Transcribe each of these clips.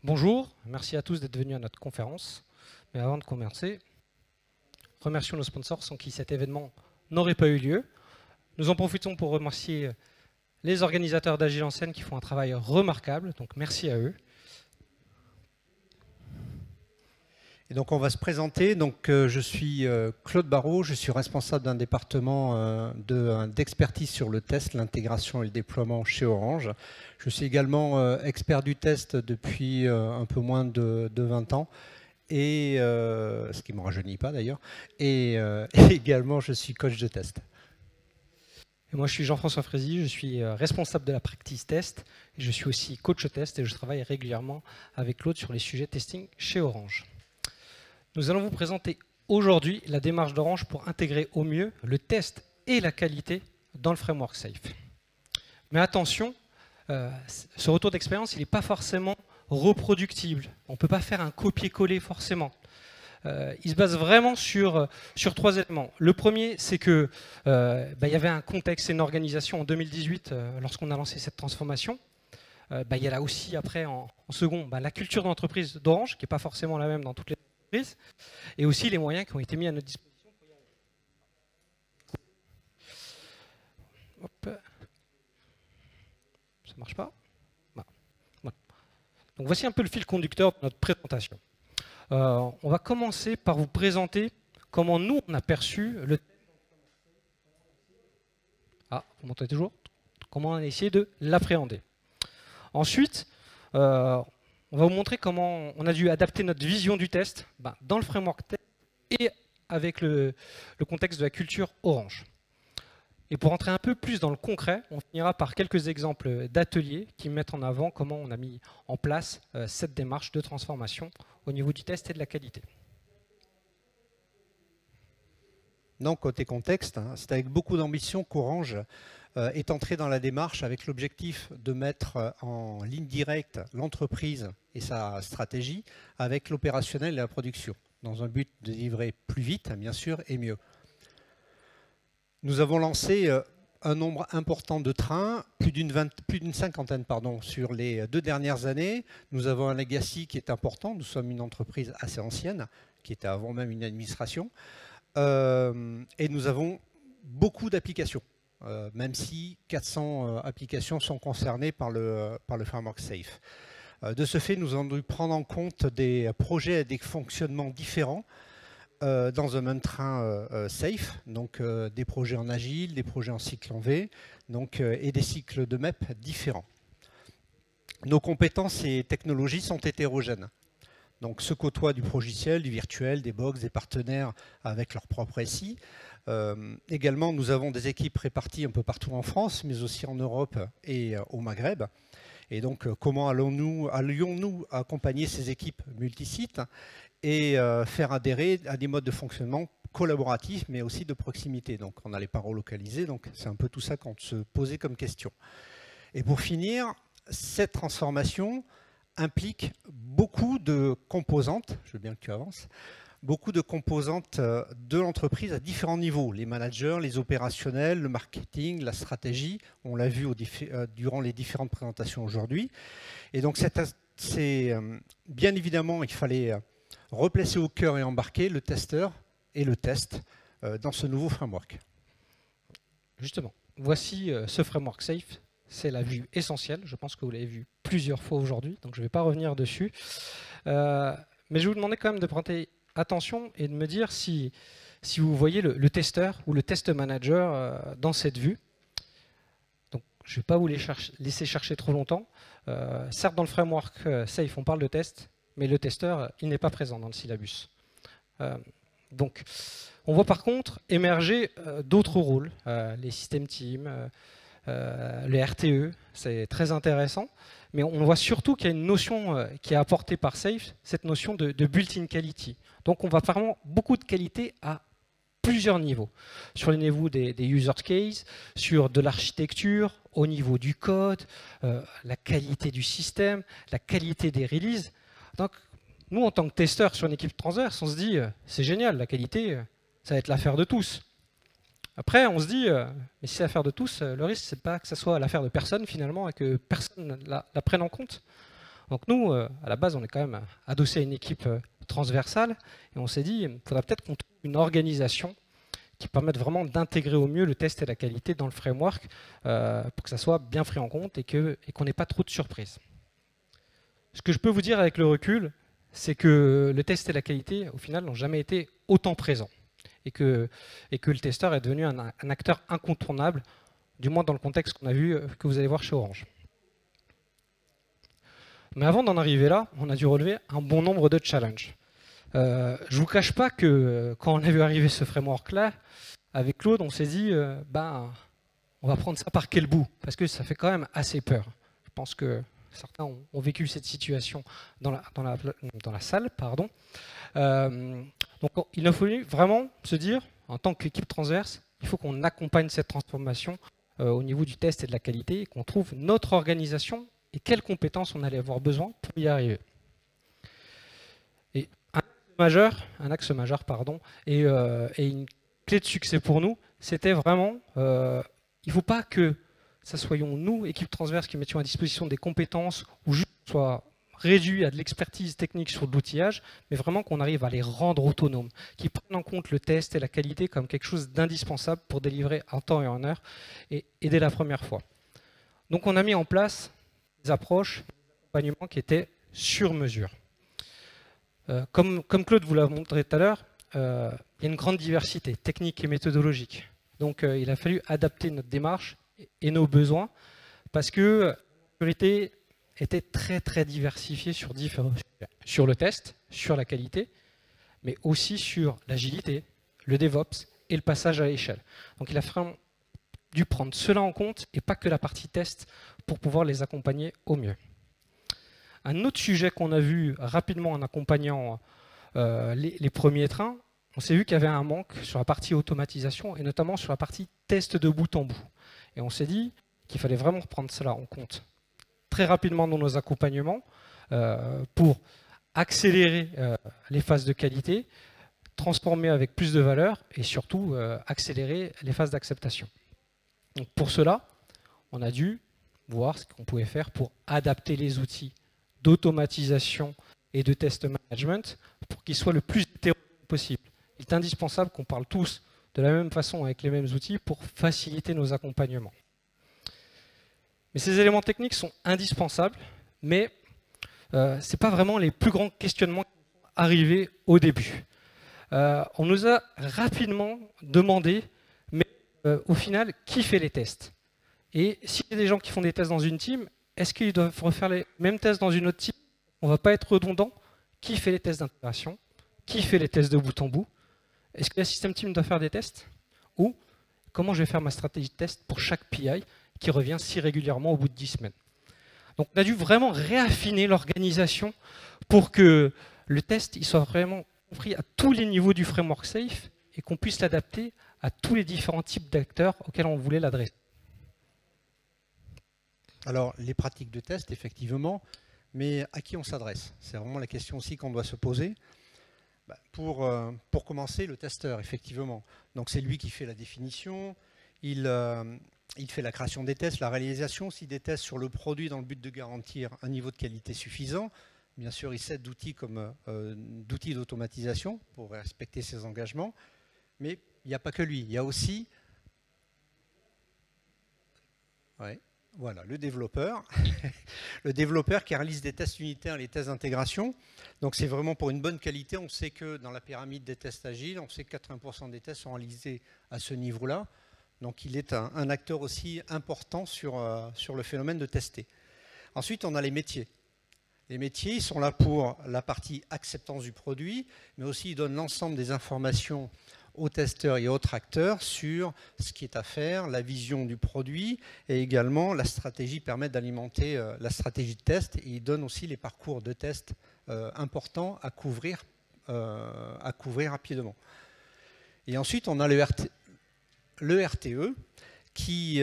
Bonjour, merci à tous d'être venus à notre conférence. Mais avant de commencer, remercions nos sponsors sans qui cet événement n'aurait pas eu lieu. Nous en profitons pour remercier les organisateurs d'Agile en scène qui font un travail remarquable, donc merci à eux. Et donc on va se présenter. Donc, je suis Claude Barraud, je suis responsable d'un département d'expertise sur le test, l'intégration et le déploiement chez Orange. Je suis également expert du test depuis un peu moins de 20 ans, et, ce qui ne me rajeunit pas d'ailleurs, et également je suis coach de test. Et moi je suis Jean-François Frézy, je suis responsable de la practice test, et je suis aussi coach test et je travaille régulièrement avec Claude sur les sujets testing chez Orange. Nous allons vous présenter aujourd'hui la démarche d'Orange pour intégrer au mieux le test et la qualité dans le framework SAFe. Mais attention, ce retour d'expérience, il n'est pas forcément reproductible. On ne peut pas faire un copier-coller forcément. Il se base vraiment sur 3 éléments. Le premier, c'est qu'il y avait un contexte et une organisation en 2018 lorsqu'on a lancé cette transformation. Il y a là aussi après en second la culture d'entreprise d'Orange, qui n'est pas forcément la même dans toutes les entreprises, et aussi les moyens qui ont été mis à notre disposition pour y arriver. Hop. Ça ne marche pas. Voilà. Donc voici un peu le fil conducteur de notre présentation. On va commencer par vous présenter comment nous on a perçu le... Ah, vous m'entendez toujours? Comment on a essayé de l'appréhender. Ensuite, on va vous montrer comment on a dû adapter notre vision du test dans le framework test et avec le contexte de la culture Orange. Et pour entrer un peu plus dans le concret, on finira par quelques exemples d'ateliers qui mettent en avant comment on a mis en place cette démarche de transformation au niveau du test et de la qualité. Donc, côté contexte, c'est avec beaucoup d'ambition qu'Orange est entré dans la démarche avec l'objectif de mettre en ligne directe l'entreprise et sa stratégie avec l'opérationnel et la production, dans un but de livrer plus vite, bien sûr, et mieux. Nous avons lancé un nombre important de trains, plus d'une cinquantaine sur les 2 dernières années. Nous avons un legacy qui est important. Nous sommes une entreprise assez ancienne, qui était avant même une administration. Et nous avons beaucoup d'applications, même si 400 applications sont concernées par le framework SAFe. De ce fait, nous avons dû prendre en compte des projets et des fonctionnements différents dans un même train SAFe, donc des projets en agile, des projets en cycle en V, et des cycles de MEP différents. Nos compétences et technologies sont hétérogènes. Donc, se côtoient du progiciel, du virtuel, des box, des partenaires avec leur propre SI. Également, nous avons des équipes réparties un peu partout en France, mais aussi en Europe et au Maghreb. Et donc, comment allions-nous accompagner ces équipes multisites et faire adhérer à des modes de fonctionnement collaboratifs, mais aussi de proximité. Donc, on n'allait pas relocaliser. Donc, c'est un peu tout ça qu'on se posait comme question. Et pour finir, cette transformation implique beaucoup de composantes, je veux bien que tu avances, beaucoup de composantes de l'entreprise à différents niveaux, les managers, les opérationnels, le marketing, la stratégie, on l'a vu durant les différentes présentations aujourd'hui. Et donc, bien évidemment, il fallait replacer au cœur et embarquer le testeur et le test dans ce nouveau framework. Justement, voici ce framework SAFe. C'est la vue essentielle. Je pense que vous l'avez vu plusieurs fois aujourd'hui, donc je ne vais pas revenir dessus. Mais je vous demandais quand même de prêter attention et de me dire si vous voyez le testeur ou le test manager dans cette vue. Donc, je ne vais pas vous laisser chercher trop longtemps. Certes, dans le framework SAFe, on parle de test, mais le testeur, il n'est pas présent dans le syllabus. Donc, on voit par contre émerger d'autres rôles, les système teams, le RTE, c'est très intéressant, mais on voit surtout qu'il y a une notion qui est apportée par SAFe, cette notion de built-in quality. Donc on va vraiment beaucoup de qualité à plusieurs niveaux, sur les niveaux des user cases, sur de l'architecture, au niveau du code, la qualité du système, la qualité des releases. Donc nous, en tant que testeurs sur une équipe transverse, on se dit c'est génial, la qualité, ça va être l'affaire de tous. Après, on se dit, mais si c'est l'affaire de tous, le risque, c'est pas que ça soit l'affaire de personne finalement et que personne la prenne en compte. Donc nous, à la base, on est quand même adossé à une équipe transversale, et on s'est dit, il faudra peut-être qu'on trouve une organisation qui permette vraiment d'intégrer au mieux le test et la qualité dans le framework pour que ça soit bien pris en compte et qu'on n'ait pas trop de surprises. Ce que je peux vous dire avec le recul, c'est que le test et la qualité, au final, n'ont jamais été autant présents et que le testeur est devenu un acteur incontournable, du moins dans le contexte qu'on a vu, que vous allez voir chez Orange. Mais avant d'en arriver là, on a dû relever un bon nombre de challenges. Je ne vous cache pas que quand on a vu arriver ce framework-là, avec Claude, on s'est dit, on va prendre ça par quel bout? Parce que ça fait quand même assez peur. Je pense que certains ont vécu cette situation dans la salle. Pardon. Donc il a fallu vraiment se dire, en tant qu'équipe transverse, il faut qu'on accompagne cette transformation au niveau du test et de la qualité, et qu'on trouve notre organisation et quelles compétences on allait avoir besoin pour y arriver. Et un axe majeur, et une clé de succès pour nous, c'était vraiment, il ne faut pas que ça soyons nous, équipe transverse, qui mettions à disposition des compétences ou juste soit réduit à de l'expertise technique sur de l'outillage, mais vraiment qu'on arrive à les rendre autonomes, qui prennent en compte le test et la qualité comme quelque chose d'indispensable pour délivrer en temps et en heure, et dès la première fois. Donc on a mis en place des approches d'accompagnement qui étaient sur mesure. Comme Claude vous l'a montré tout à l'heure, il y a une grande diversité technique et méthodologique. Donc il a fallu adapter notre démarche et nos besoins, parce que la sécurité était très très diversifiée sur différents sujets. Sur le test, sur la qualité, mais aussi sur l'agilité, le DevOps et le passage à l'échelle. Donc il a vraiment dû prendre cela en compte et pas que la partie test pour pouvoir les accompagner au mieux. Un autre sujet qu'on a vu rapidement en accompagnant les premiers trains, on s'est vu qu'il y avait un manque sur la partie automatisation et notamment sur la partie test de bout en bout. Et on s'est dit qu'il fallait vraiment prendre cela en compte très rapidement dans nos accompagnements pour accélérer les phases de qualité, transformer avec plus de valeur et surtout accélérer les phases d'acceptation. Donc pour cela, on a dû voir ce qu'on pouvait faire pour adapter les outils d'automatisation et de test management pour qu'ils soient le plus hétérogènes possible. Il est indispensable qu'on parle tous de la même façon avec les mêmes outils pour faciliter nos accompagnements. Mais ces éléments techniques sont indispensables, mais ce n'est pas vraiment les plus grands questionnements qui sont arrivés au début. On nous a rapidement demandé, mais au final, qui fait les tests? Et s'il y a des gens qui font des tests dans une team, est-ce qu'ils doivent refaire les mêmes tests dans une autre team? On ne va pas être redondant. Qui fait les tests d'intégration? Qui fait les tests de bout en bout? Est-ce que la système team doit faire des tests? Ou comment je vais faire ma stratégie de test pour chaque PI qui revient si régulièrement au bout de 10 semaines? Donc on a dû vraiment réaffiner l'organisation pour que le test il soit vraiment compris à tous les niveaux du framework SAFe et qu'on puisse l'adapter à tous les différents types d'acteurs auxquels on voulait l'adresser. Alors, les pratiques de test, effectivement, mais à qui on s'adresse? C'est vraiment la question aussi qu'on doit se poser. Pour commencer, le testeur, effectivement. Donc, c'est lui qui fait la définition, il fait la création des tests, la réalisation aussi des tests sur le produit dans le but de garantir un niveau de qualité suffisant. Bien sûr, il s'aide d'outils comme d'outils d'automatisation pour respecter ses engagements. Mais il n'y a pas que lui, il y a aussi... Ouais. Voilà, le développeur qui réalise des tests unitaires et les tests d'intégration. Donc c'est vraiment pour une bonne qualité. On sait que dans la pyramide des tests agiles, on sait que 80% des tests sont réalisés à ce niveau-là. Donc il est un acteur aussi important sur le phénomène de tester. Ensuite, on a les métiers. Les métiers, ils sont là pour la partie acceptance du produit, mais aussi ils donnent l'ensemble des informations aux testeurs et autres acteurs sur ce qui est à faire, la vision du produit et également la stratégie permet d'alimenter la stratégie de test et il donne aussi les parcours de test importants à couvrir rapidement. Et ensuite, on a le RTE qui,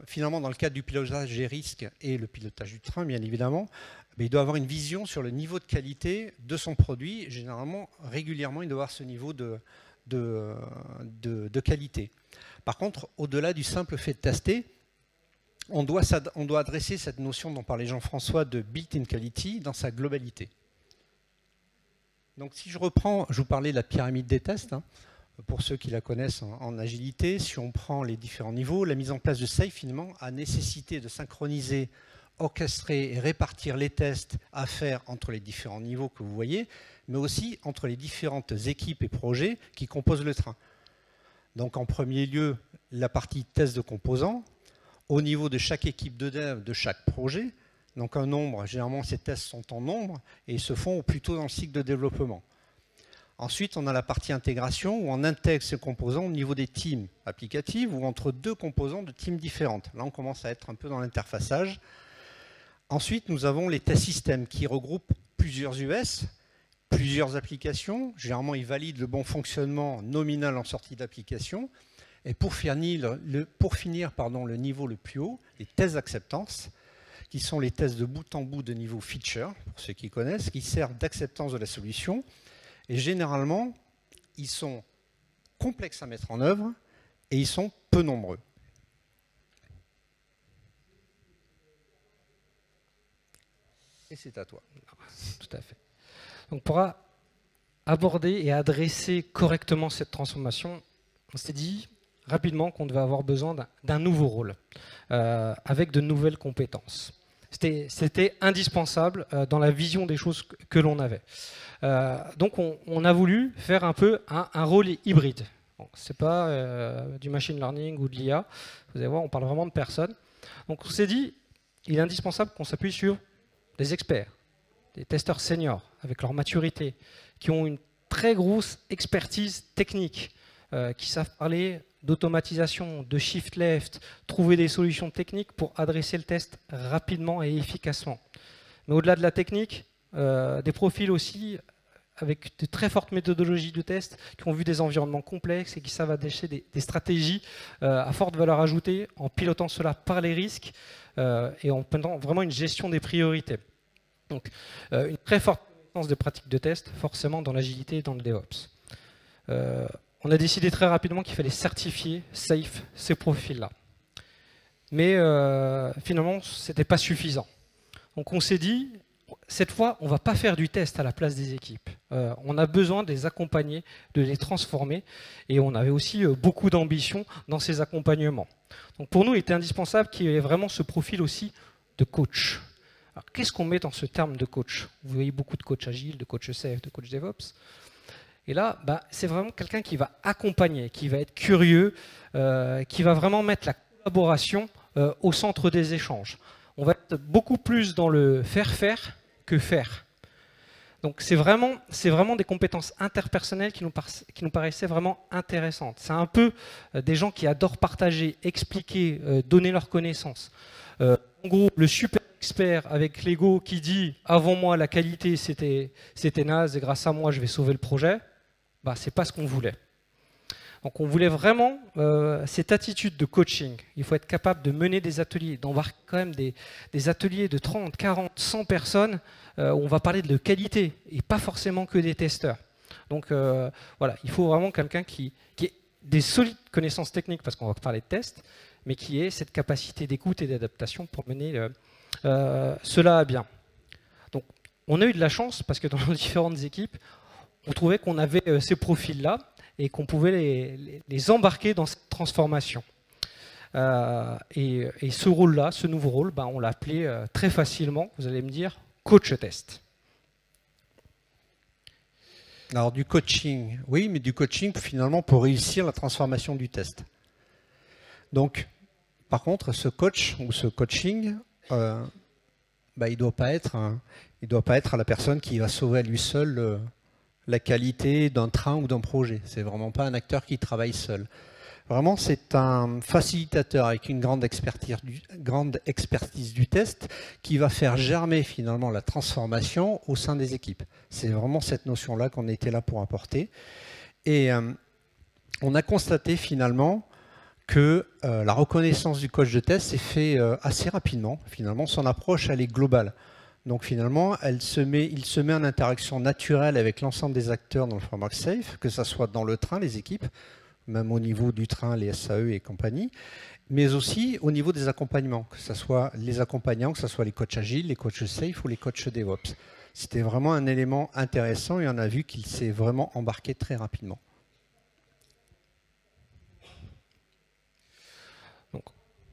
finalement, dans le cadre du pilotage des risques et le pilotage du train, bien évidemment, il doit avoir une vision sur le niveau de qualité de son produit. Généralement, régulièrement, il doit avoir ce niveau de qualité. Par contre, au-delà du simple fait de tester, on doit adresser cette notion dont parlait Jean-François de built-in quality dans sa globalité. Donc si je reprends, je vous parlais de la pyramide des tests, hein, pour ceux qui la connaissent en agilité, si on prend les différents niveaux, la mise en place de SAFe finalement a nécessité de synchroniser, orchestrer et répartir les tests à faire entre les différents niveaux que vous voyez, mais aussi entre les différentes équipes et projets qui composent le train. Donc en premier lieu, la partie test de composants, au niveau de chaque équipe de dev, de chaque projet. Donc un nombre, généralement ces tests sont en nombre et se font plutôt dans le cycle de développement. Ensuite, on a la partie intégration où on intègre ces composants au niveau des teams applicatives ou entre deux composants de teams différentes. Là, on commence à être un peu dans l'interfaçage. Ensuite, nous avons les test systems qui regroupent plusieurs US, plusieurs applications. Généralement, ils valident le bon fonctionnement nominal en sortie d'application. Et pour finir, le niveau le plus haut, les tests d'acceptance, qui sont les tests de bout en bout de niveau feature, pour ceux qui connaissent, qui servent d'acceptance de la solution. Et généralement, ils sont complexes à mettre en œuvre et ils sont peu nombreux. Et c'est à toi. Tout à fait. Donc pour aborder et adresser correctement cette transformation, on s'est dit rapidement qu'on devait avoir besoin d'un nouveau rôle, avec de nouvelles compétences. C'était indispensable dans la vision des choses que l'on avait. Donc on a voulu faire un peu un rôle hybride. Bon, ce n'est pas du machine learning ou de l'IA, vous allez voir, on parle vraiment de personnes. Donc on s'est dit, il est indispensable qu'on s'appuie sur des experts, des testeurs seniors, avec leur maturité, qui ont une très grosse expertise technique, qui savent parler d'automatisation, de shift left, trouver des solutions techniques pour adresser le test rapidement et efficacement. Mais au-delà de la technique, des profils aussi avec de très fortes méthodologies de test, qui ont vu des environnements complexes et qui savent adresser des stratégies à forte valeur ajoutée en pilotant cela par les risques et en prenant vraiment une gestion des priorités. Donc une très forte connaissance des pratiques de test, forcément dans l'agilité et dans le DevOps. On a décidé très rapidement qu'il fallait certifier SAFe ces profils-là. Mais finalement, ce n'était pas suffisant. Donc on s'est dit, cette fois, on ne va pas faire du test à la place des équipes. On a besoin de les accompagner, de les transformer. Et on avait aussi beaucoup d'ambition dans ces accompagnements. Donc pour nous, il était indispensable qu'il y ait vraiment ce profil aussi de coach. Alors qu'est-ce qu'on met dans ce terme de coach? Vous voyez beaucoup de coach agile, de coach SAFe, de coach DevOps. Et là, c'est vraiment quelqu'un qui va accompagner, qui va être curieux, qui va vraiment mettre la collaboration au centre des échanges. On va être beaucoup plus dans le faire que faire. Donc c'est vraiment des compétences interpersonnelles qui nous paraissaient vraiment intéressantes. C'est un peu des gens qui adorent partager, expliquer, donner leurs connaissances. En gros, le super expert avec l'ego qui dit « avant moi, la qualité, c'était naze et grâce à moi, je vais sauver le projet », ce n'est pas ce qu'on voulait. Donc on voulait vraiment cette attitude de coaching. Il faut être capable de mener des ateliers, d'embarquer quand même des ateliers de 30, 40, 100 personnes où on va parler de qualité et pas forcément que des testeurs. Donc voilà, il faut vraiment quelqu'un qui ait des solides connaissances techniques parce qu'on va parler de tests, mais qui ait cette capacité d'écoute et d'adaptation pour mener cela à bien. Donc on a eu de la chance parce que dans nos différentes équipes, on trouvait qu'on avait ces profils-là et qu'on pouvait les embarquer dans cette transformation. Et ce rôle-là, ce nouveau rôle, on l'a appelé très facilement, vous allez me dire, coach test. Alors du coaching, oui, mais du coaching finalement pour réussir la transformation du test. Donc, par contre, ce coach ou ce coaching, il ne doit pas être à la personne qui va sauver à lui seul la qualité d'un train ou d'un projet. C'est vraiment pas un acteur qui travaille seul. Vraiment, c'est un facilitateur avec une grande expertise du test qui va faire germer finalement la transformation au sein des équipes. C'est vraiment cette notion-là qu'on était là pour apporter. Et on a constaté finalement que la reconnaissance du coach de test s'est fait assez rapidement. Finalement, son approche, elle est globale. Donc finalement, il se met en interaction naturelle avec l'ensemble des acteurs dans le framework SAFe, que ce soit dans le train, les équipes, même au niveau du train, les SAE et compagnie, mais aussi au niveau des accompagnements, que ce soit les accompagnants, que ce soit les coachs agiles, les coachs safe ou les coachs DevOps. C'était vraiment un élément intéressant et on a vu qu'il s'est vraiment embarqué très rapidement.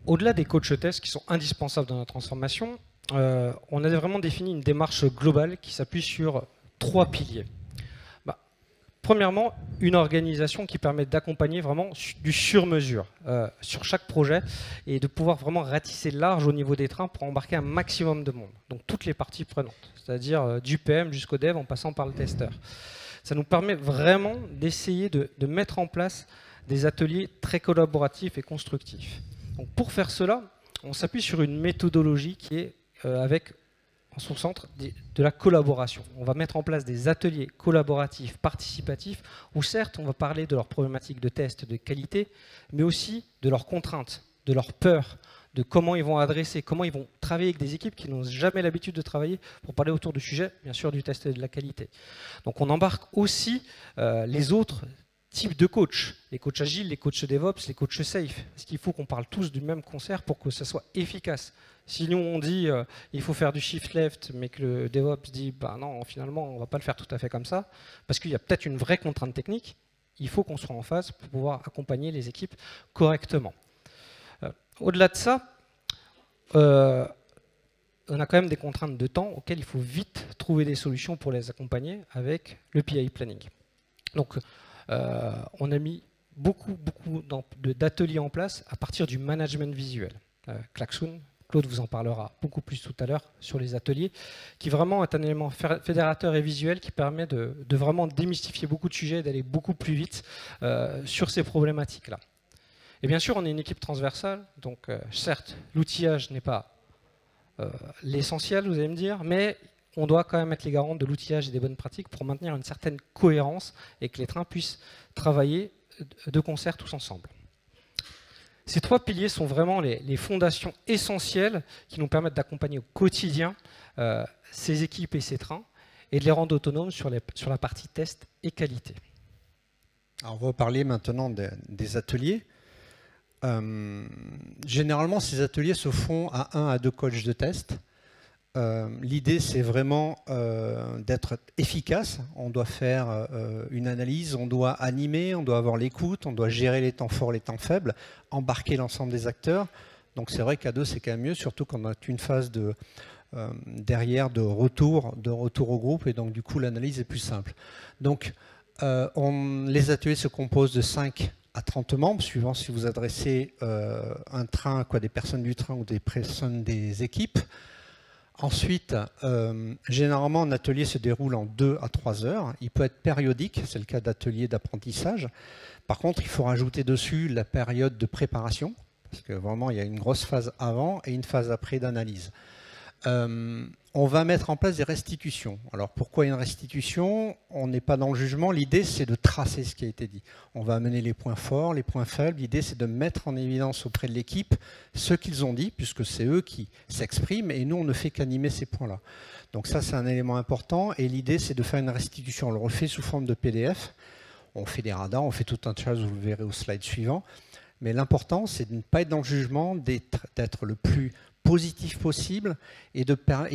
Au-delà des coachs tests qui sont indispensables dans la transformation, on a vraiment défini une démarche globale qui s'appuie sur 3 piliers. Premièrement, une organisation qui permet d'accompagner vraiment du sur-mesure sur chaque projet et de pouvoir vraiment ratisser large au niveau des trains pour embarquer un maximum de monde. Donc toutes les parties prenantes, c'est-à-dire du PM jusqu'au dev en passant par le testeur. Ça nous permet vraiment d'essayer de mettre en place des ateliers très collaboratifs et constructifs. Donc pour faire cela, on s'appuie sur une méthodologie qui est avec en son centre de la collaboration. On va mettre en place des ateliers collaboratifs, participatifs, où certes on va parler de leurs problématiques de test, de qualité, mais aussi de leurs contraintes, de leurs peurs, de comment ils vont adresser, comment ils vont travailler avec des équipes qui n'ont jamais l'habitude de travailler pour parler autour du sujet, bien sûr du test et de la qualité. Donc on embarque aussi les autres types de coachs, les coachs agiles, les coachs DevOps, les coachs safe, parce qu'il faut qu'on parle tous du même concert pour que ça soit efficace. Si nous on dit il faut faire du shift left, mais que le DevOps dit bah non, finalement on ne va pas le faire tout à fait comme ça, parce qu'il y a peut-être une vraie contrainte technique, il faut qu'on soit en phase pour pouvoir accompagner les équipes correctement. Au-delà de ça, on a quand même des contraintes de temps auxquelles il faut vite trouver des solutions pour les accompagner avec le PI Planning. Donc on a mis beaucoup d'ateliers en place à partir du management visuel. Klaxoon, Claude vous en parlera beaucoup plus tout à l'heure sur les ateliers, qui vraiment est un élément fédérateur et visuel qui permet de vraiment démystifier beaucoup de sujets et d'aller beaucoup plus vite sur ces problématiques-là. Et bien sûr, on est une équipe transversale, donc certes, l'outillage n'est pas l'essentiel, vous allez me dire, mais on doit quand même être les garants de l'outillage et des bonnes pratiques pour maintenir une certaine cohérence et que les trains puissent travailler de concert tous ensemble. Ces 3 piliers sont vraiment les fondations essentielles qui nous permettent d'accompagner au quotidien ces équipes et ces trains et de les rendre autonomes sur la partie test et qualité. Alors on va parler maintenant des ateliers. Généralement, ces ateliers se font à 1 à 2 coachs de test. L'idée, c'est vraiment d'être efficace. On doit faire une analyse, on doit animer, on doit avoir l'écoute, on doit gérer les temps forts, les temps faibles, embarquer l'ensemble des acteurs. Donc c'est vrai qu'à 2, c'est quand même mieux, surtout quand on a une phase derrière de retour au groupe, et donc du coup l'analyse est plus simple. Donc les ateliers se composent de 5 à 30 membres, suivant si vous adressez un train, des personnes du train ou des personnes des équipes. Ensuite, généralement, un atelier se déroule en 2 à 3 heures. Il peut être périodique, c'est le cas d'ateliers d'apprentissage. Par contre, il faut rajouter dessus la période de préparation, parce que vraiment, il y a une grosse phase avant et une phase après d'analyse. On va mettre en place des restitutions. Alors, pourquoi une restitution? On n'est pas dans le jugement. L'idée, c'est de tracer ce qui a été dit. On va amener les points forts, les points faibles. L'idée, c'est de mettre en évidence auprès de l'équipe ce qu'ils ont dit, puisque c'est eux qui s'expriment, et nous, on ne fait qu'animer ces points-là. Donc ça, c'est un élément important. Et l'idée, c'est de faire une restitution. On le refait sous forme de PDF. On fait des radars, on fait tout un tas de choses, vous le verrez au slide suivant. Mais l'important, c'est de ne pas être dans le jugement, d'être le plus positif possible, et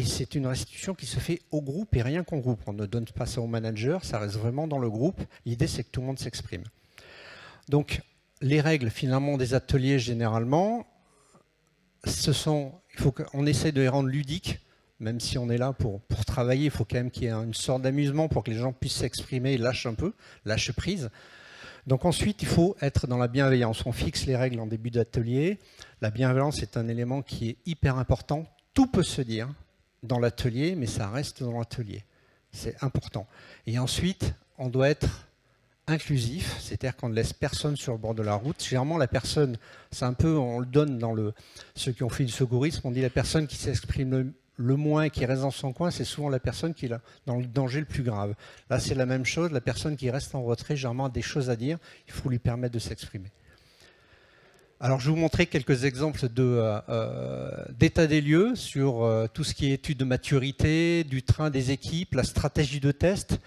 c'est une restitution qui se fait au groupe et rien qu'au groupe. On ne donne pas ça au manager, ça reste vraiment dans le groupe. L'idée, c'est que tout le monde s'exprime. Donc, les règles finalement des ateliers, généralement, il faut qu'on essaie de les rendre ludiques, même si on est là pour travailler, il faut quand même qu'il y ait une sorte d'amusement pour que les gens puissent s'exprimer et lâchent un peu, lâchent prise. Donc ensuite, il faut être dans la bienveillance. On fixe les règles en début d'atelier. La bienveillance est un élément qui est hyper important. Tout peut se dire dans l'atelier, mais ça reste dans l'atelier. C'est important. Et ensuite, on doit être inclusif, c'est-à-dire qu'on ne laisse personne sur le bord de la route. Généralement, la personne, c'est un peu, on le donne dans ceux qui ont fait du secourisme, on dit la personne qui s'exprime le moins et qui reste dans son coin, c'est souvent la personne qui est dans le danger le plus grave. Là, c'est la même chose. La personne qui reste en retrait, généralement, a des choses à dire. Il faut lui permettre de s'exprimer. Alors, je vais vous montrer quelques exemples d'état des lieux sur tout ce qui est étude de maturité, du train, des équipes, la stratégie de test.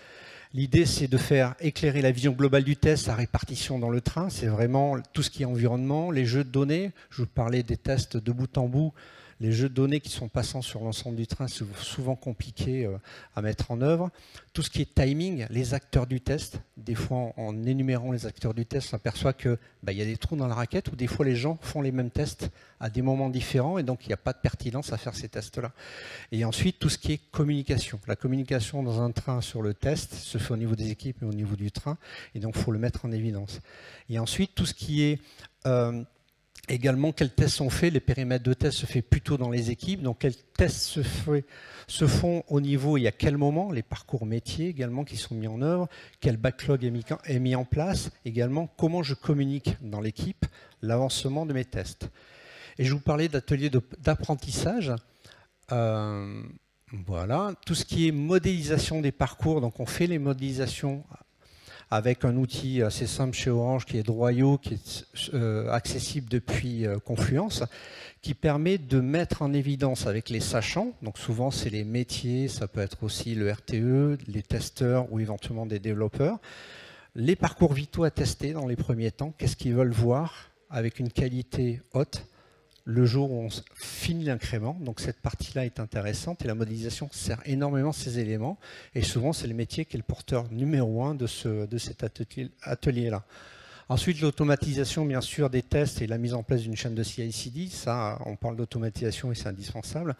L'idée, c'est de faire éclairer la vision globale du test, sa répartition dans le train. C'est vraiment tout ce qui est environnement, les jeux de données. Je vous parlais des tests de bout en bout. Les jeux de données qui sont passants sur l'ensemble du train, c'est souvent compliqué à mettre en œuvre. Tout ce qui est timing, les acteurs du test. Des fois, en énumérant les acteurs du test, on s'aperçoit qu'il y a des trous dans la raquette où des fois les gens font les mêmes tests à des moments différents et donc il n'y a pas de pertinence à faire ces tests-là. Et ensuite, tout ce qui est communication. La communication dans un train sur le test se fait au niveau des équipes et au niveau du train et donc il faut le mettre en évidence. Et ensuite, tout ce qui est... également, quels tests sont faits? Les périmètres de tests se font plutôt dans les équipes. Donc, quels tests se font au niveau et à quel moment? Les parcours métiers également qui sont mis en œuvre. Quel backlog est mis en place? Également, comment je communique dans l'équipe l'avancement de mes tests. Et je vous parlais d'ateliers d'apprentissage. Voilà. Tout ce qui est modélisation des parcours. Donc, on fait les modélisations avec un outil assez simple chez Orange qui est Droyo, qui est accessible depuis Confluence, qui permet de mettre en évidence avec les sachants, donc souvent c'est les métiers, ça peut être aussi le RTE, les testeurs ou éventuellement des développeurs, les parcours vitaux à tester dans les premiers temps, qu'est-ce qu'ils veulent voir avec une qualité haute le jour où on finit l'incrément. Donc cette partie-là est intéressante et la modélisation sert énormément ces éléments. Et souvent, c'est le métier qui est le porteur numéro 1 de cet atelier-là. Ensuite, l'automatisation, bien sûr, des tests et la mise en place d'une chaîne de CI/CD. Ça, on parle d'automatisation et c'est indispensable.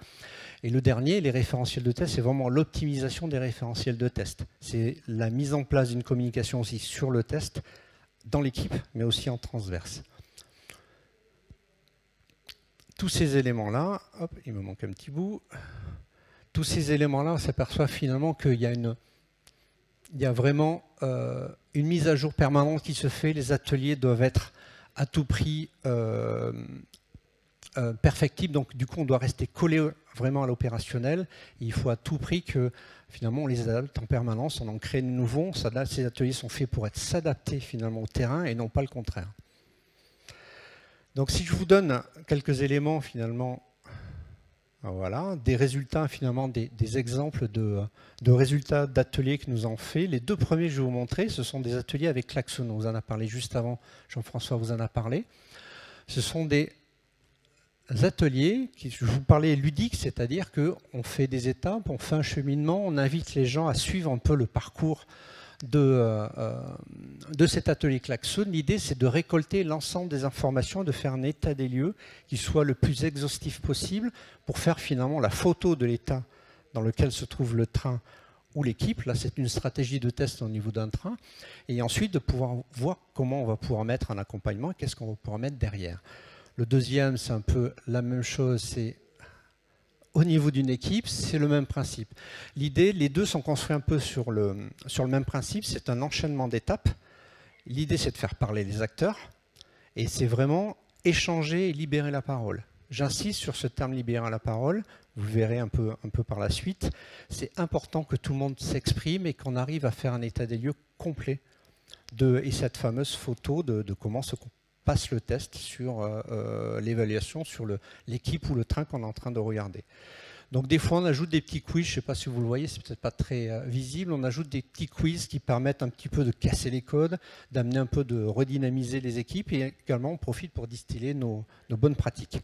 Et le dernier, les référentiels de test, c'est vraiment l'optimisation des référentiels de test. C'est la mise en place d'une communication aussi sur le test dans l'équipe, mais aussi en transverse. Tous ces éléments-là, hop, il me manque un petit bout, tous ces éléments-là, on s'aperçoit finalement qu'il y a vraiment une mise à jour permanente qui se fait. Les ateliers doivent être à tout prix perfectibles, donc du coup on doit rester collé vraiment à l'opérationnel. Il faut à tout prix que finalement on les adapte en permanence, on en crée de nouveaux. Ces ateliers sont faits pour être s'adapter finalement au terrain et non pas le contraire. Donc si je vous donne quelques éléments finalement, voilà, des résultats finalement, des exemples de résultats d'ateliers que nous avons fait. Les deux premiers que je vais vous montrer, ce sont des ateliers avec Klaxon. On vous en a parlé juste avant, Jean-François vous en a parlé. Ce sont des ateliers qui, je vous parlais ludiques, c'est-à-dire qu'on fait des étapes, on fait un cheminement, on invite les gens à suivre un peu le parcours de cet atelier Klaxon. L'idée, c'est de récolter l'ensemble des informations, de faire un état des lieux qui soit le plus exhaustif possible pour faire finalement la photo de l'état dans lequel se trouve le train ou l'équipe. Là, c'est une stratégie de test au niveau d'un train. Et ensuite, de pouvoir voir comment on va pouvoir mettre un accompagnement et qu'est-ce qu'on va pouvoir mettre derrière. Le deuxième, c'est un peu la même chose, c'est au niveau d'une équipe, c'est le même principe. L'idée, les deux sont construits un peu sur le même principe, c'est un enchaînement d'étapes. L'idée, c'est de faire parler les acteurs et c'est vraiment échanger et libérer la parole. J'insiste sur ce terme libérer la parole, vous verrez un peu par la suite. C'est important que tout le monde s'exprime et qu'on arrive à faire un état des lieux complet et cette fameuse photo de comment se passe le test sur l'évaluation sur l'équipe ou le train qu'on est en train de regarder. Donc des fois on ajoute des petits quiz, je ne sais pas si vous le voyez, c'est peut-être pas très visible, on ajoute des petits quiz qui permettent un petit peu de casser les codes, d'amener un peu de redynamiser les équipes et également on profite pour distiller nos bonnes pratiques.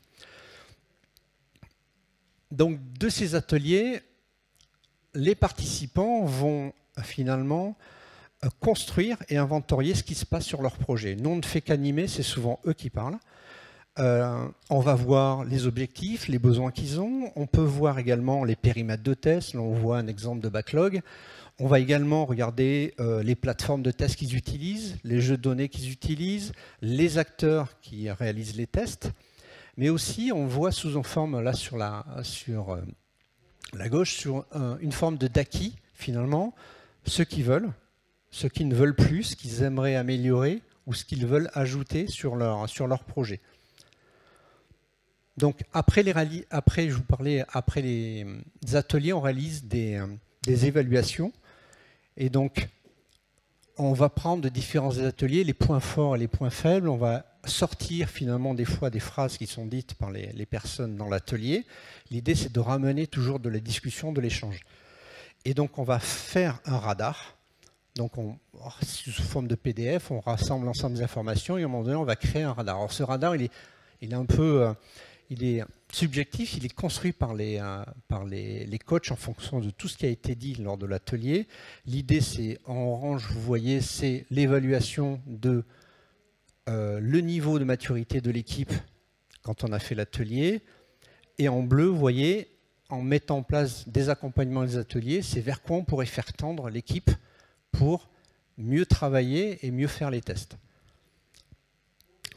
Donc de ces ateliers, les participants vont finalement construire et inventorier ce qui se passe sur leur projet. Nous, on ne fait qu'animer, c'est souvent eux qui parlent. On va voir les objectifs, les besoins qu'ils ont. On peut voir également les périmètres de test. Là, on voit un exemple de backlog. On va également regarder les plateformes de test qu'ils utilisent, les jeux de données qu'ils utilisent, les acteurs qui réalisent les tests. Mais aussi, on voit sous une forme, là sur la gauche, sur une forme de d'acquis, finalement, ceux qui veulent, ceux qui ne veulent plus, ce qu'ils aimeraient améliorer ou ce qu'ils veulent ajouter sur leur projet. Donc après les ateliers, on réalise des évaluations et donc on va prendre de différents ateliers les points forts et les points faibles. On va sortir finalement des fois des phrases qui sont dites par les personnes dans l'atelier. L'idée, c'est de ramener toujours de la discussion, de l'échange. Et donc on va faire un radar Donc, sous forme de PDF, on rassemble l'ensemble des informations et à un moment donné, on va créer un radar. Alors, ce radar, il est un peu... il est subjectif, il est construit par les coachs en fonction de tout ce qui a été dit lors de l'atelier. L'idée, c'est, en orange, vous voyez, c'est l'évaluation de le niveau de maturité de l'équipe quand on a fait l'atelier. Et en bleu, vous voyez, en mettant en place des accompagnements des ateliers, c'est vers quoi on pourrait faire tendre l'équipe pour mieux travailler et mieux faire les tests.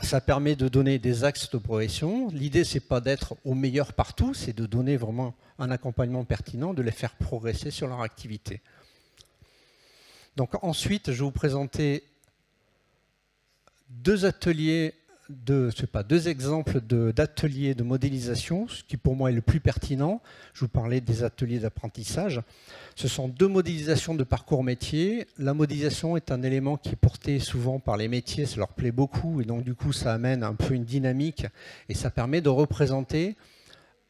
Ça permet de donner des axes de progression. L'idée, ce n'est pas d'être au meilleur partout, c'est de donner vraiment un accompagnement pertinent, de les faire progresser sur leur activité. Donc ensuite, je vais vous présenter deux exemples d'ateliers de modélisation, ce qui pour moi est le plus pertinent. Je vous parlais des ateliers d'apprentissage. Ce sont deux modélisations de parcours métier. La modélisation est un élément qui est porté souvent par les métiers, ça leur plaît beaucoup et donc du coup ça amène un peu une dynamique et ça permet de représenter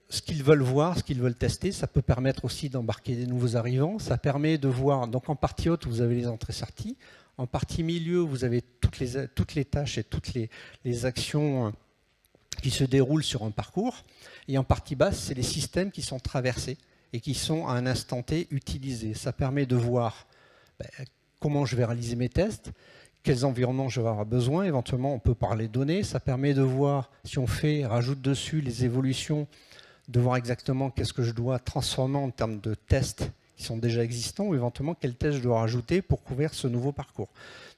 ce qu'ils veulent voir, ce qu'ils veulent tester. Ça peut permettre aussi d'embarquer des nouveaux arrivants. Ça permet de voir, donc en partie haute, vous avez les entrées-sorties. En partie milieu, vous avez toutes les tâches et toutes les actions qui se déroulent sur un parcours. Et en partie basse, c'est les systèmes qui sont traversés et qui sont à un instant T utilisés. Ça permet de voir comment je vais réaliser mes tests, quels environnements je vais avoir besoin. Éventuellement, on peut parler données. Ça permet de voir, si on rajoute dessus les évolutions, de voir exactement qu'est-ce que je dois transformer en termes de tests qui sont déjà existants ou éventuellement quel test je dois rajouter pour couvrir ce nouveau parcours.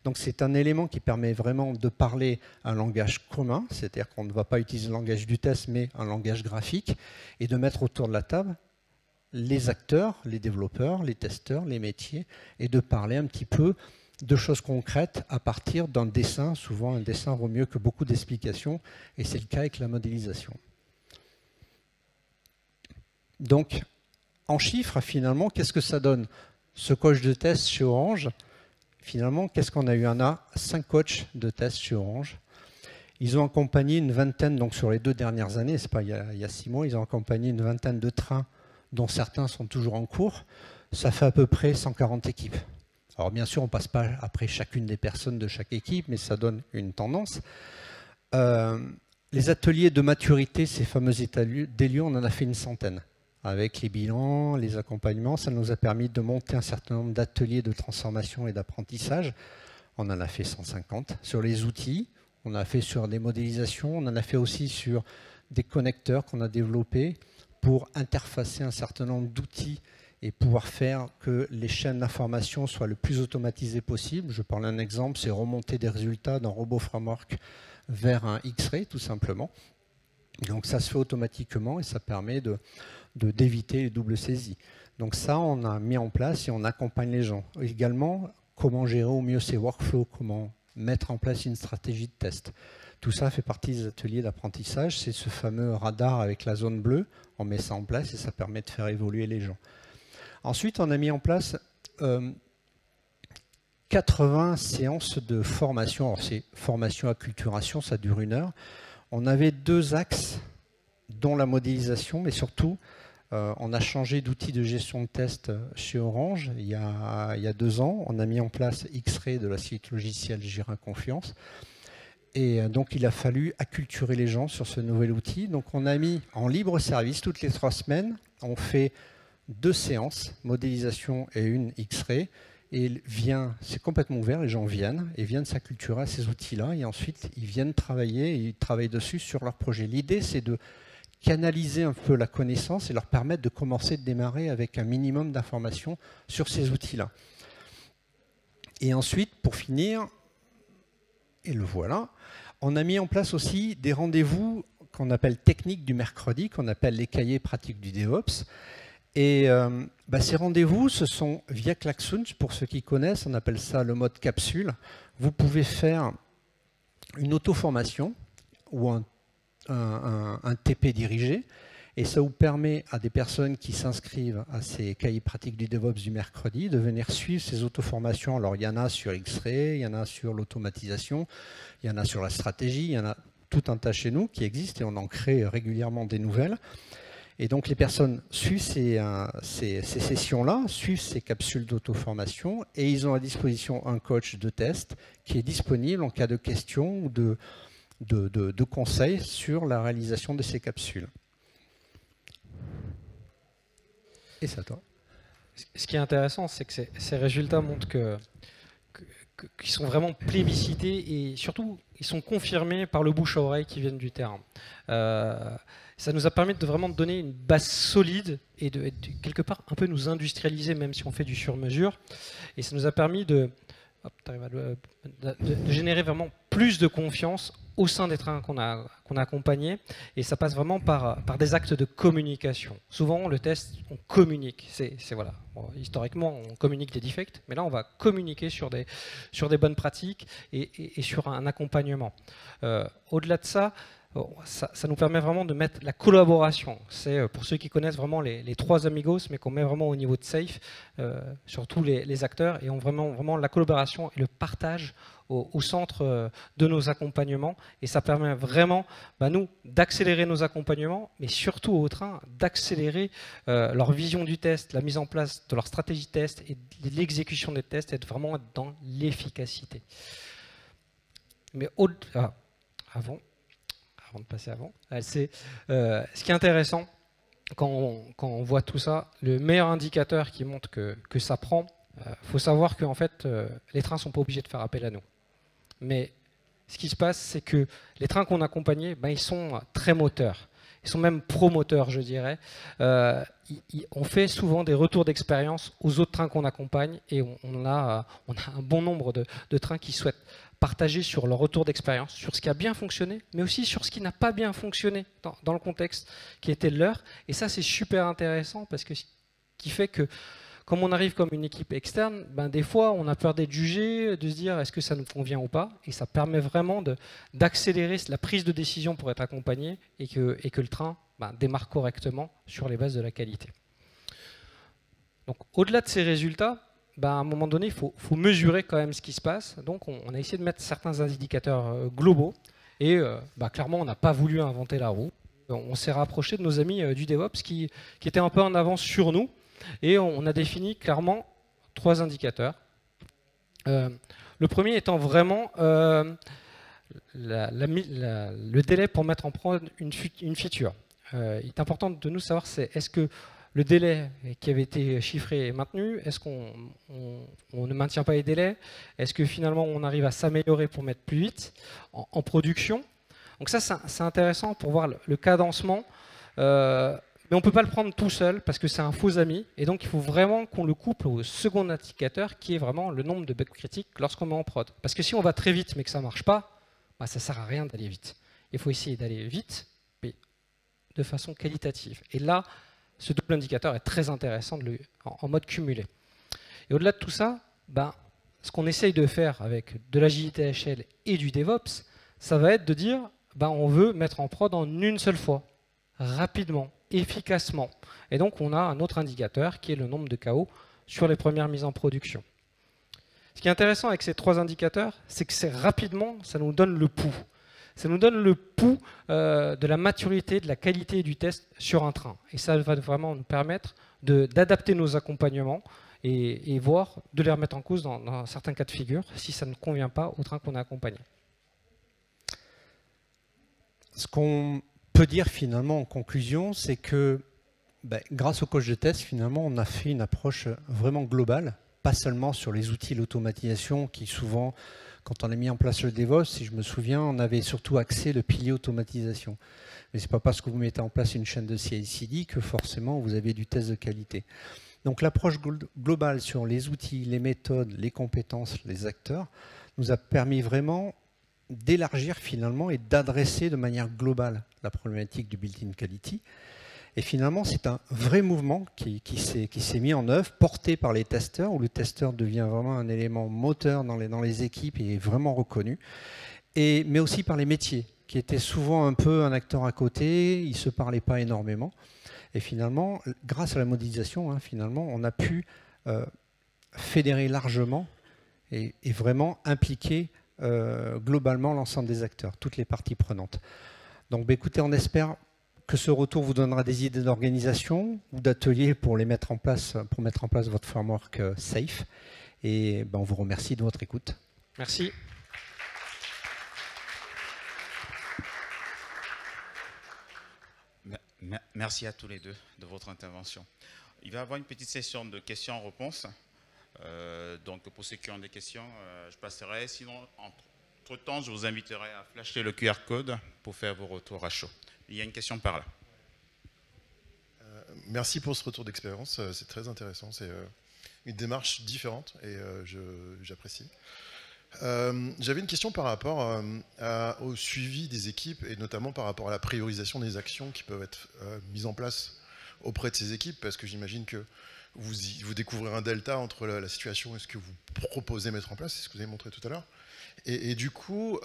Donc c'est un élément qui permet vraiment de parler un langage commun, c'est-à-dire qu'on ne va pas utiliser le langage du test mais un langage graphique et de mettre autour de la table les acteurs, les développeurs, les testeurs, les métiers et de parler un petit peu de choses concrètes à partir d'un dessin. Souvent un dessin vaut mieux que beaucoup d'explications et c'est le cas avec la modélisation. Donc, en chiffres, finalement, qu'est-ce que ça donne? Ce coach de test chez Orange, finalement, qu'est-ce qu'on a eu? On a 5 coachs de test chez Orange. Ils ont accompagné une vingtaine, donc sur les 2 dernières années, c'est pas il y a 6 mois, ils ont accompagné une vingtaine de trains, dont certains sont toujours en cours. Ça fait à peu près 140 équipes. Alors bien sûr, on ne passe pas après chacune des personnes de chaque équipe, mais ça donne une tendance. Les ateliers de maturité, ces fameux états des lieux, on en a fait une centaine. Avec les bilans, les accompagnements, ça nous a permis de monter un certain nombre d'ateliers de transformation et d'apprentissage. On en a fait 150 sur les outils, on en a fait sur des modélisations, on en a fait aussi sur des connecteurs qu'on a développés pour interfacer un certain nombre d'outils et pouvoir faire que les chaînes d'information soient le plus automatisées possible. Je parle d'un exemple, c'est remonter des résultats d'un robot framework vers un X-ray tout simplement. Donc ça se fait automatiquement et ça permet d'éviter les doubles saisies. Donc ça, on a mis en place et on accompagne les gens. Également, comment gérer au mieux ces workflows, comment mettre en place une stratégie de test. Tout ça fait partie des ateliers d'apprentissage. C'est ce fameux radar avec la zone bleue. On met ça en place et ça permet de faire évoluer les gens. Ensuite, on a mis en place 80 séances de formation. Alors c'est formation acculturation, ça dure 1 heure. On avait 2 axes, dont la modélisation, mais surtout, on a changé d'outil de gestion de test chez Orange il y a 2 ans. On a mis en place X-Ray de la suite logicielle Jira Confiance. Et donc, il a fallu acculturer les gens sur ce nouvel outil. Donc, on a mis en libre service toutes les 3 semaines. On fait 2 séances, modélisation et une X-Ray. Et c'est complètement ouvert, les gens viennent s'acculturer à ces outils-là et ensuite ils viennent travailler et ils travaillent dessus sur leur projet. L'idée, c'est de canaliser un peu la connaissance et leur permettre de commencer, de démarrer avec un minimum d'informations sur ces outils-là. Et ensuite, pour finir, et le voilà, on a mis en place aussi des rendez-vous qu'on appelle techniques du mercredi, qu'on appelle les cahiers pratiques du DevOps. Et ces rendez-vous, ce sont via Klaxoon, pour ceux qui connaissent, on appelle ça le mode capsule. Vous pouvez faire une auto-formation ou un TP dirigé, et ça vous permet à des personnes qui s'inscrivent à ces cahiers pratiques du DevOps du mercredi de venir suivre ces auto-formations. Alors il y en a sur X-Ray, il y en a sur l'automatisation, il y en a sur la stratégie, il y en a tout un tas chez nous qui existent et on en crée régulièrement des nouvelles. Et donc les personnes suivent ces sessions-là, suivent ces capsules d'auto-formation et ils ont à disposition un coach de test qui est disponible en cas de questions ou de conseils sur la réalisation de ces capsules. Et c'est à toi. Ce qui est intéressant, c'est que ces résultats montrent qu'ils sont vraiment plébiscités et surtout, ils sont confirmés par le bouche à oreille qui viennent du terrain. Ça nous a permis de vraiment donner une base solide et de quelque part un peu nous industrialiser, même si on fait du sur-mesure. Et ça nous a permis de générer vraiment plus de confiance au sein des trains qu'on a accompagnés. Et ça passe vraiment par des actes de communication. Souvent, le test, on communique. Voilà. Bon, historiquement, on communique des defects, mais là, on va communiquer sur des bonnes pratiques et sur un accompagnement. Au-delà de ça, ça nous permet vraiment de mettre la collaboration. C'est pour ceux qui connaissent vraiment les trois amigos, mais qu'on met vraiment au niveau de safe, sur tous les acteurs, et ont vraiment la collaboration et le partage au centre de nos accompagnements. Et ça permet vraiment, nous, d'accélérer nos accompagnements, mais surtout au train, d'accélérer leur vision du test, la mise en place de leur stratégie de test et l'exécution des tests, et vraiment être dans l'efficacité. Mais avant de passer avant, c'est ce qui est intéressant quand on voit tout ça, le meilleur indicateur qui montre que ça prend, faut savoir qu'en fait, les trains ne sont pas obligés de faire appel à nous. Mais ce qui se passe, c'est que les trains qu'on accompagnait, ils sont très moteurs. Ils sont même promoteurs, je dirais. On fait souvent des retours d'expérience aux autres trains qu'on accompagne et on a un bon nombre de trains qui souhaitent partager sur leur retour d'expérience, sur ce qui a bien fonctionné, mais aussi sur ce qui n'a pas bien fonctionné dans le contexte qui était le leur. Et ça, c'est super intéressant parce que ce qui fait que, comme on arrive comme une équipe externe, des fois, on a peur d'être jugé, de se dire est-ce que ça nous convient ou pas. Et ça permet vraiment d'accélérer la prise de décision pour être accompagné et que le train démarre correctement sur les bases de la qualité. Donc, au-delà de ces résultats, à un moment donné, il faut mesurer quand même ce qui se passe. Donc, on a essayé de mettre certains indicateurs globaux. Et clairement, on n'a pas voulu inventer la roue. On s'est rapproché de nos amis du DevOps qui étaient un peu en avance sur nous. Et on a défini clairement 3 indicateurs. Le premier étant vraiment le délai pour mettre en prod une feature. Il est important de nous savoir, est-ce que le délai qui avait été chiffré est maintenu? Est-ce qu'on ne maintient pas les délais? Est-ce que finalement on arrive à s'améliorer pour mettre plus vite en production? Donc ça, c'est intéressant pour voir le cadencement. Mais on ne peut pas le prendre tout seul parce que c'est un faux ami. Et donc, il faut vraiment qu'on le couple au second indicateur qui est vraiment le nombre de bugs critiques lorsqu'on met en prod. Parce que si on va très vite mais que ça ne marche pas, ça ne sert à rien d'aller vite. Il faut essayer d'aller vite, mais de façon qualitative. Et là, ce double indicateur est très intéressant en mode cumulé. Et au-delà de tout ça, ce qu'on essaye de faire avec de l'agilité à échelle et du DevOps, ça va être de dire on veut mettre en prod en une seule fois, rapidement, efficacement. Et donc, on a un autre indicateur qui est le nombre de KO sur les premières mises en production. Ce qui est intéressant avec ces 3 indicateurs, c'est que rapidement, ça nous donne le pouls. Ça nous donne le pouls de la maturité, de la qualité du test sur un train. Et ça va vraiment nous permettre d'adapter nos accompagnements et voir de les remettre en cause dans certains cas de figure si ça ne convient pas au train qu'on a accompagné. Ce qu'on peut dire finalement en conclusion, c'est que grâce au coach de test, finalement, on a fait une approche vraiment globale, pas seulement sur les outils de l'automatisation qui souvent, quand on a mis en place le DevOps, si je me souviens, on avait surtout axé le pilier automatisation. Mais ce n'est pas parce que vous mettez en place une chaîne de CI/CD que forcément vous avez du test de qualité. Donc l'approche globale sur les outils, les méthodes, les compétences, les acteurs, nous a permis vraiment d'élargir finalement et d'adresser de manière globale la problématique du built-in quality. Et finalement, c'est un vrai mouvement qui s'est mis en œuvre, porté par les testeurs, où le testeur devient vraiment un élément moteur dans les équipes et est vraiment reconnu, mais aussi par les métiers, qui étaient souvent un peu un acteur à côté, ils ne se parlaient pas énormément. Et finalement, grâce à la modélisation, finalement, on a pu fédérer largement et vraiment impliquer globalement l'ensemble des acteurs, toutes les parties prenantes. Donc écoutez, on espère que ce retour vous donnera des idées d'organisation ou d'ateliers pour mettre en place votre framework SAFe. Et on vous remercie de votre écoute. Merci. Merci à tous les deux de votre intervention. Il va y avoir une petite session de questions-réponses. Donc pour ceux qui ont des questions, je passerai. Sinon, entre-temps, je vous inviterai à flasher le QR code pour faire vos retours à chaud. Il y a une question par là. Merci pour ce retour d'expérience. C'est très intéressant. C'est une démarche différente et j'apprécie. J'avais une question par rapport au suivi des équipes et notamment par rapport à la priorisation des actions qui peuvent être mises en place auprès de ces équipes, parce que j'imagine que vous découvrez un delta entre la situation et ce que vous proposez mettre en place, c'est ce que vous avez montré tout à l'heure. Et du coup,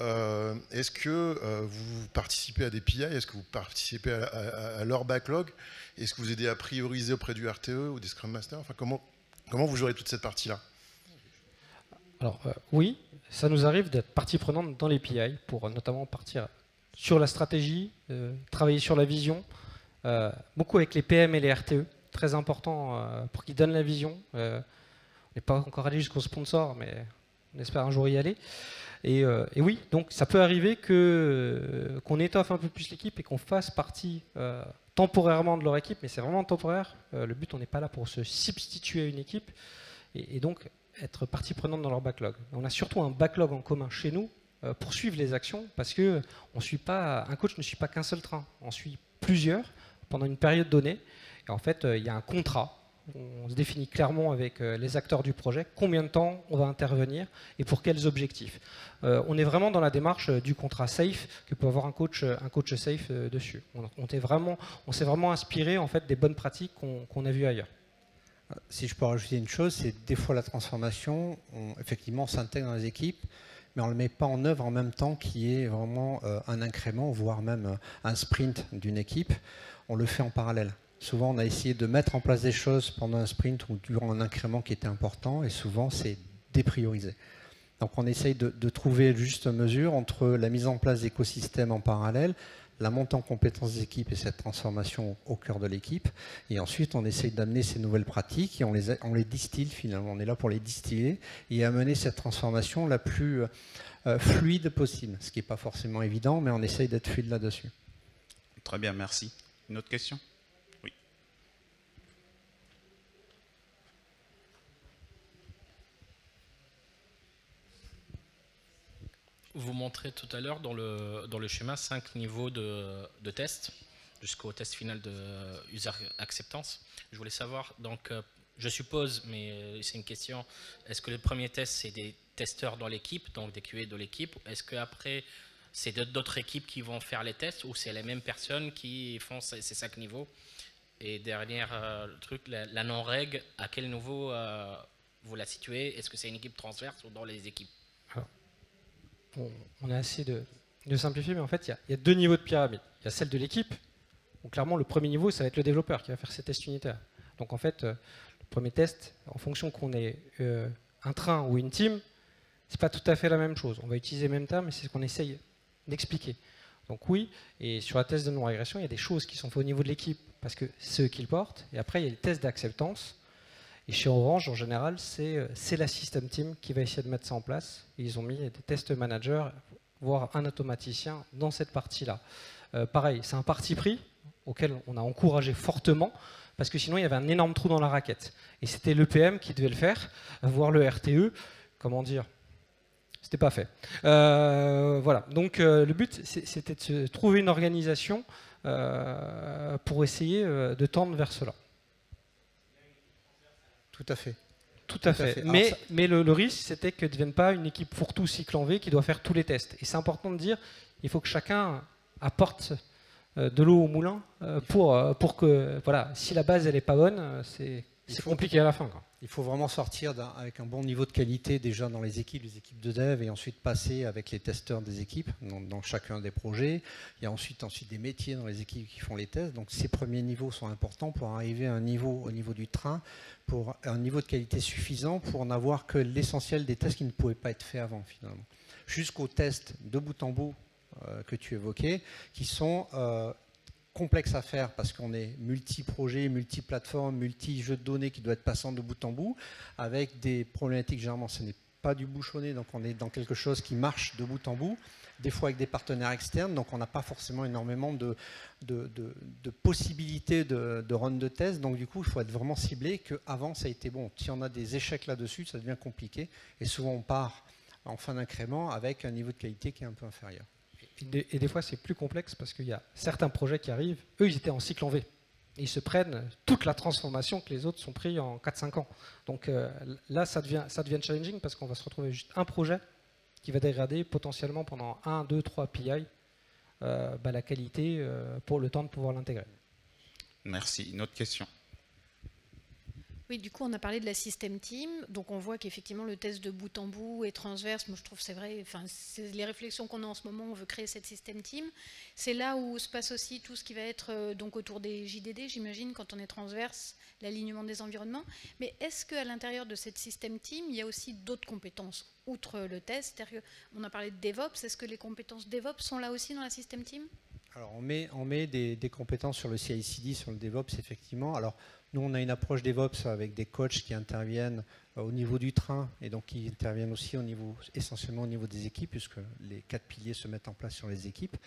est-ce que vous participez à des PI? Est-ce que vous participez à leur backlog? Est-ce que vous aidez à prioriser auprès du RTE ou des Scrum Masters? Enfin, comment vous gérez toute cette partie-là? Alors oui, ça nous arrive d'être partie prenante dans les PI pour notamment partir sur la stratégie, travailler sur la vision, beaucoup avec les PM et les RTE, très important pour qu'ils donnent la vision. On n'est pas encore allé jusqu'au sponsor, mais on espère un jour y aller. Et oui, donc ça peut arriver qu'on étoffe un peu plus l'équipe et qu'on fasse partie temporairement de leur équipe, mais c'est vraiment temporaire. Le but, on n'est pas là pour se substituer à une équipe et donc être partie prenante dans leur backlog. On a surtout un backlog en commun chez nous pour suivre les actions, parce que un coach ne suit pas qu'un seul train, on suit plusieurs pendant une période donnée. Et en fait, il y a un contrat. On se définit clairement avec les acteurs du projet combien de temps on va intervenir et pour quels objectifs. On est vraiment dans la démarche du contrat SAFe que peut avoir un coach SAFe dessus. On s'est vraiment inspiré en fait des bonnes pratiques qu'on a vues ailleurs. Si je peux rajouter une chose, c'est des fois la transformation, effectivement, on s'intègre dans les équipes, mais on ne le met pas en œuvre en même temps qu'il y ait vraiment un incrément, voire même un sprint d'une équipe. On le fait en parallèle. Souvent, on a essayé de mettre en place des choses pendant un sprint ou durant un incrément qui était important, et souvent, c'est dépriorisé. Donc, on essaye de trouver la juste mesure entre la mise en place d'écosystèmes en parallèle, la montée en compétences des équipes et cette transformation au cœur de l'équipe. Et ensuite, on essaye d'amener ces nouvelles pratiques et on les distille finalement. On est là pour les distiller et amener cette transformation la plus fluide possible. Ce qui n'est pas forcément évident, mais on essaye d'être fluide là-dessus. Très bien, merci. Une autre question? Oui. Vous montrez tout à l'heure dans le schéma 5 niveaux de tests jusqu'au test final de user acceptance. Je voulais savoir, donc je suppose, mais c'est une question, est-ce que le premier test c'est des testeurs dans l'équipe, donc des QA de l'équipe? Est-ce qu'après c'est d'autres équipes qui vont faire les tests ou c'est les mêmes personnes qui font ces 5 niveaux? Et dernier truc, la non-règle, à quel niveau vous la situez? Est-ce que c'est une équipe transverse ou dans les équipes? On a essayé de simplifier, mais en fait, il y a 2 niveaux de pyramide. Il y a celle de l'équipe, où clairement, le premier niveau, ça va être le développeur qui va faire ses tests unitaires. Donc en fait, le premier test, en fonction qu'on ait un train ou une team, c'est pas tout à fait la même chose. On va utiliser le même terme, mais c'est ce qu'on essaye d'expliquer. Donc oui, et sur la test de non-régression, il y a des choses qui sont faites au niveau de l'équipe, parce que c'est eux qui le portent, et après, il y a les tests d'acceptance. Et chez Orange, en général, c'est la system team qui va essayer de mettre ça en place. Et ils ont mis des test managers, voire un automaticien dans cette partie-là. Pareil, c'est un parti pris auquel on a encouragé fortement, parce que sinon il y avait un énorme trou dans la raquette. Et c'était l'EPM qui devait le faire, voire le RTE, comment dire, c'était pas fait. Voilà, donc le but c'était de se trouver une organisation pour essayer de tendre vers cela. Tout à fait. Tout à fait. Mais le risque, c'était que ne devienne pas une équipe fourre-tout cycle en V qui doit faire tous les tests. Et c'est important de dire, il faut que chacun apporte de l'eau au moulin pour que, voilà, si la base elle n'est pas bonne, c'est compliqué à la fin, quoi. Il faut vraiment sortir avec un bon niveau de qualité déjà dans les équipes de dev et ensuite passer avec les testeurs des équipes dans chacun des projets. Il y a ensuite des métiers dans les équipes qui font les tests. Donc ces premiers niveaux sont importants pour arriver à un niveau au niveau du train, pour un niveau de qualité suffisant pour n'avoir que l'essentiel des tests qui ne pouvaient pas être faits avant finalement. Jusqu'aux tests de bout en bout que tu évoquais, qui sont complexe à faire parce qu'on est multi-projets, multi-plateformes, multi-jeux de données qui doivent être passants de bout en bout, avec des problématiques, généralement ce n'est pas du bouchonné, donc on est dans quelque chose qui marche de bout en bout, des fois avec des partenaires externes, donc on n'a pas forcément énormément de possibilités de run de test, donc du coup il faut être vraiment ciblé qu'avant ça a été bon. Si on a des échecs là-dessus, ça devient compliqué, et souvent on part en fin d'incrément avec un niveau de qualité qui est un peu inférieur. Et des fois, c'est plus complexe parce qu'il y a certains projets qui arrivent, eux, ils étaient en cycle en V. Et ils se prennent toute la transformation que les autres sont pris en 4-5 ans. Donc là, ça devient challenging parce qu'on va se retrouver juste un projet qui va dégrader potentiellement pendant 1, 2, 3 PI la qualité pour le temps de pouvoir l'intégrer. Merci. Une autre question? Oui, du coup, on a parlé de la system team. Donc, on voit qu'effectivement, le test de bout en bout est transverse. Moi, je trouve que c'est vrai. Enfin, c'est les réflexions qu'on a en ce moment. On veut créer cette system team. C'est là où se passe aussi tout ce qui va être donc autour des JDD, j'imagine, quand on est transverse, l'alignement des environnements. Mais est-ce qu'à l'intérieur de cette system team, il y a aussi d'autres compétences, outre le test? C'est-à-dire qu'on a parlé de DevOps. Est-ce que les compétences DevOps sont là aussi dans la system team? Alors, on met des compétences sur le CI/CD, sur le DevOps, effectivement. Alors, nous, on a une approche DevOps avec des coachs qui interviennent au niveau du train et donc qui interviennent aussi essentiellement au niveau des équipes, puisque les 4 piliers se mettent en place sur les équipes.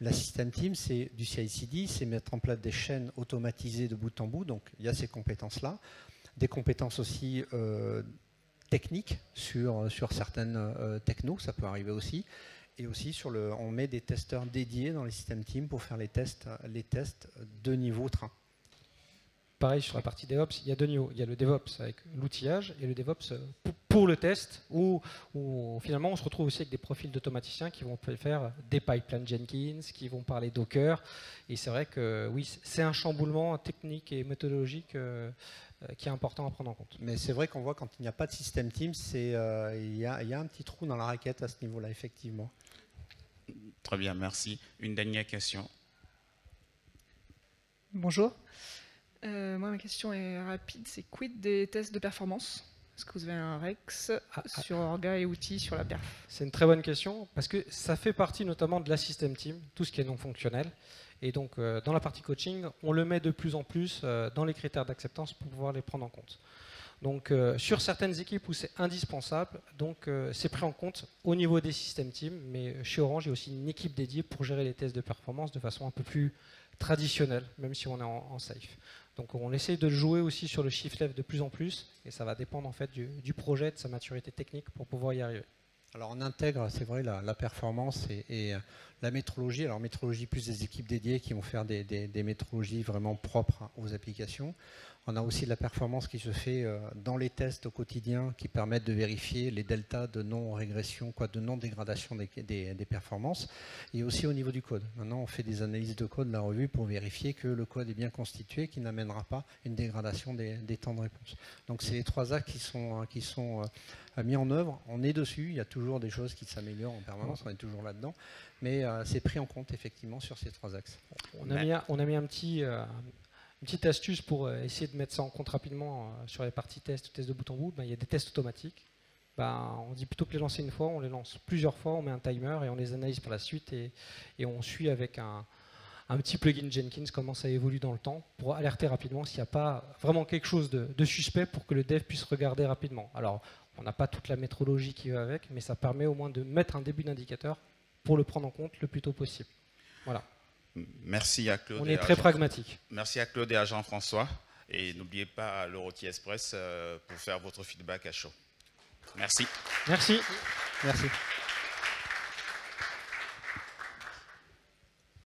La System Team, c'est du CI/CD, c'est mettre en place des chaînes automatisées de bout en bout, donc il y a ces compétences-là. Des compétences aussi techniques sur certaines technos, ça peut arriver aussi. Et aussi, on met des testeurs dédiés dans les System Team pour faire les tests de niveau train. Pareil sur la partie DevOps, il y a 2 niveaux. Il y a le DevOps avec l'outillage et le DevOps pour le test, où finalement on se retrouve aussi avec des profils d'automaticiens qui vont faire des pipelines Jenkins, qui vont parler Docker. Et c'est vrai que oui, c'est un chamboulement technique et méthodologique qui est important à prendre en compte. Mais c'est vrai qu'on voit quand il n'y a pas de System Team, il y a un petit trou dans la raquette à ce niveau-là, effectivement. Très bien, merci. Une dernière question. Bonjour. Moi, ma question est rapide. C'est quid des tests de performance? Est-ce que vous avez un Rex sur Orga et outils sur la perf? C'est une très bonne question parce que ça fait partie notamment de la System Team, tout ce qui est non fonctionnel. Et donc, dans la partie coaching, on le met de plus en plus dans les critères d'acceptance pour pouvoir les prendre en compte. Donc, sur certaines équipes où c'est indispensable, donc c'est pris en compte au niveau des System Team. Mais chez Orange, il y a aussi une équipe dédiée pour gérer les tests de performance de façon un peu plus traditionnelle, même si on est en safe. Donc on essaye de le jouer aussi sur le shift left de plus en plus, et ça va dépendre en fait du projet, de sa maturité technique pour pouvoir y arriver. Alors on intègre, c'est vrai, la performance et la métrologie. Alors métrologie plus des équipes dédiées qui vont faire des métrologies vraiment propres aux applications. On a aussi de la performance qui se fait dans les tests au quotidien qui permettent de vérifier les deltas de non-régression, de non-dégradation des performances. Et aussi au niveau du code. Maintenant, on fait des analyses de code, la revue, pour vérifier que le code est bien constitué, qu'il n'amènera pas une dégradation des temps de réponse. Donc c'est les 3 axes qui sont mis en œuvre. On est dessus, il y a toujours des choses qui s'améliorent en permanence, on est toujours là-dedans. Mais c'est pris en compte effectivement sur ces 3 axes. On a mis une petite astuce pour essayer de mettre ça en compte rapidement sur les parties tests de bout en bout. Il y a des tests automatiques. On dit plutôt que les lancer une fois, on les lance plusieurs fois, on met un timer et on les analyse par la suite et on suit avec un petit plugin Jenkins comment ça évolue dans le temps pour alerter rapidement s'il n'y a pas vraiment quelque chose de suspect pour que le dev puisse regarder rapidement. Alors, on n'a pas toute la métrologie qui va avec, mais ça permet au moins de mettre un début d'indicateur pour le prendre en compte le plus tôt possible. Voilà. Merci à Claude. On est très pragmatique. Merci à Claude et à Jean-François. Et n'oubliez pas le Rôti Express pour faire votre feedback à chaud. Merci. Merci. Merci.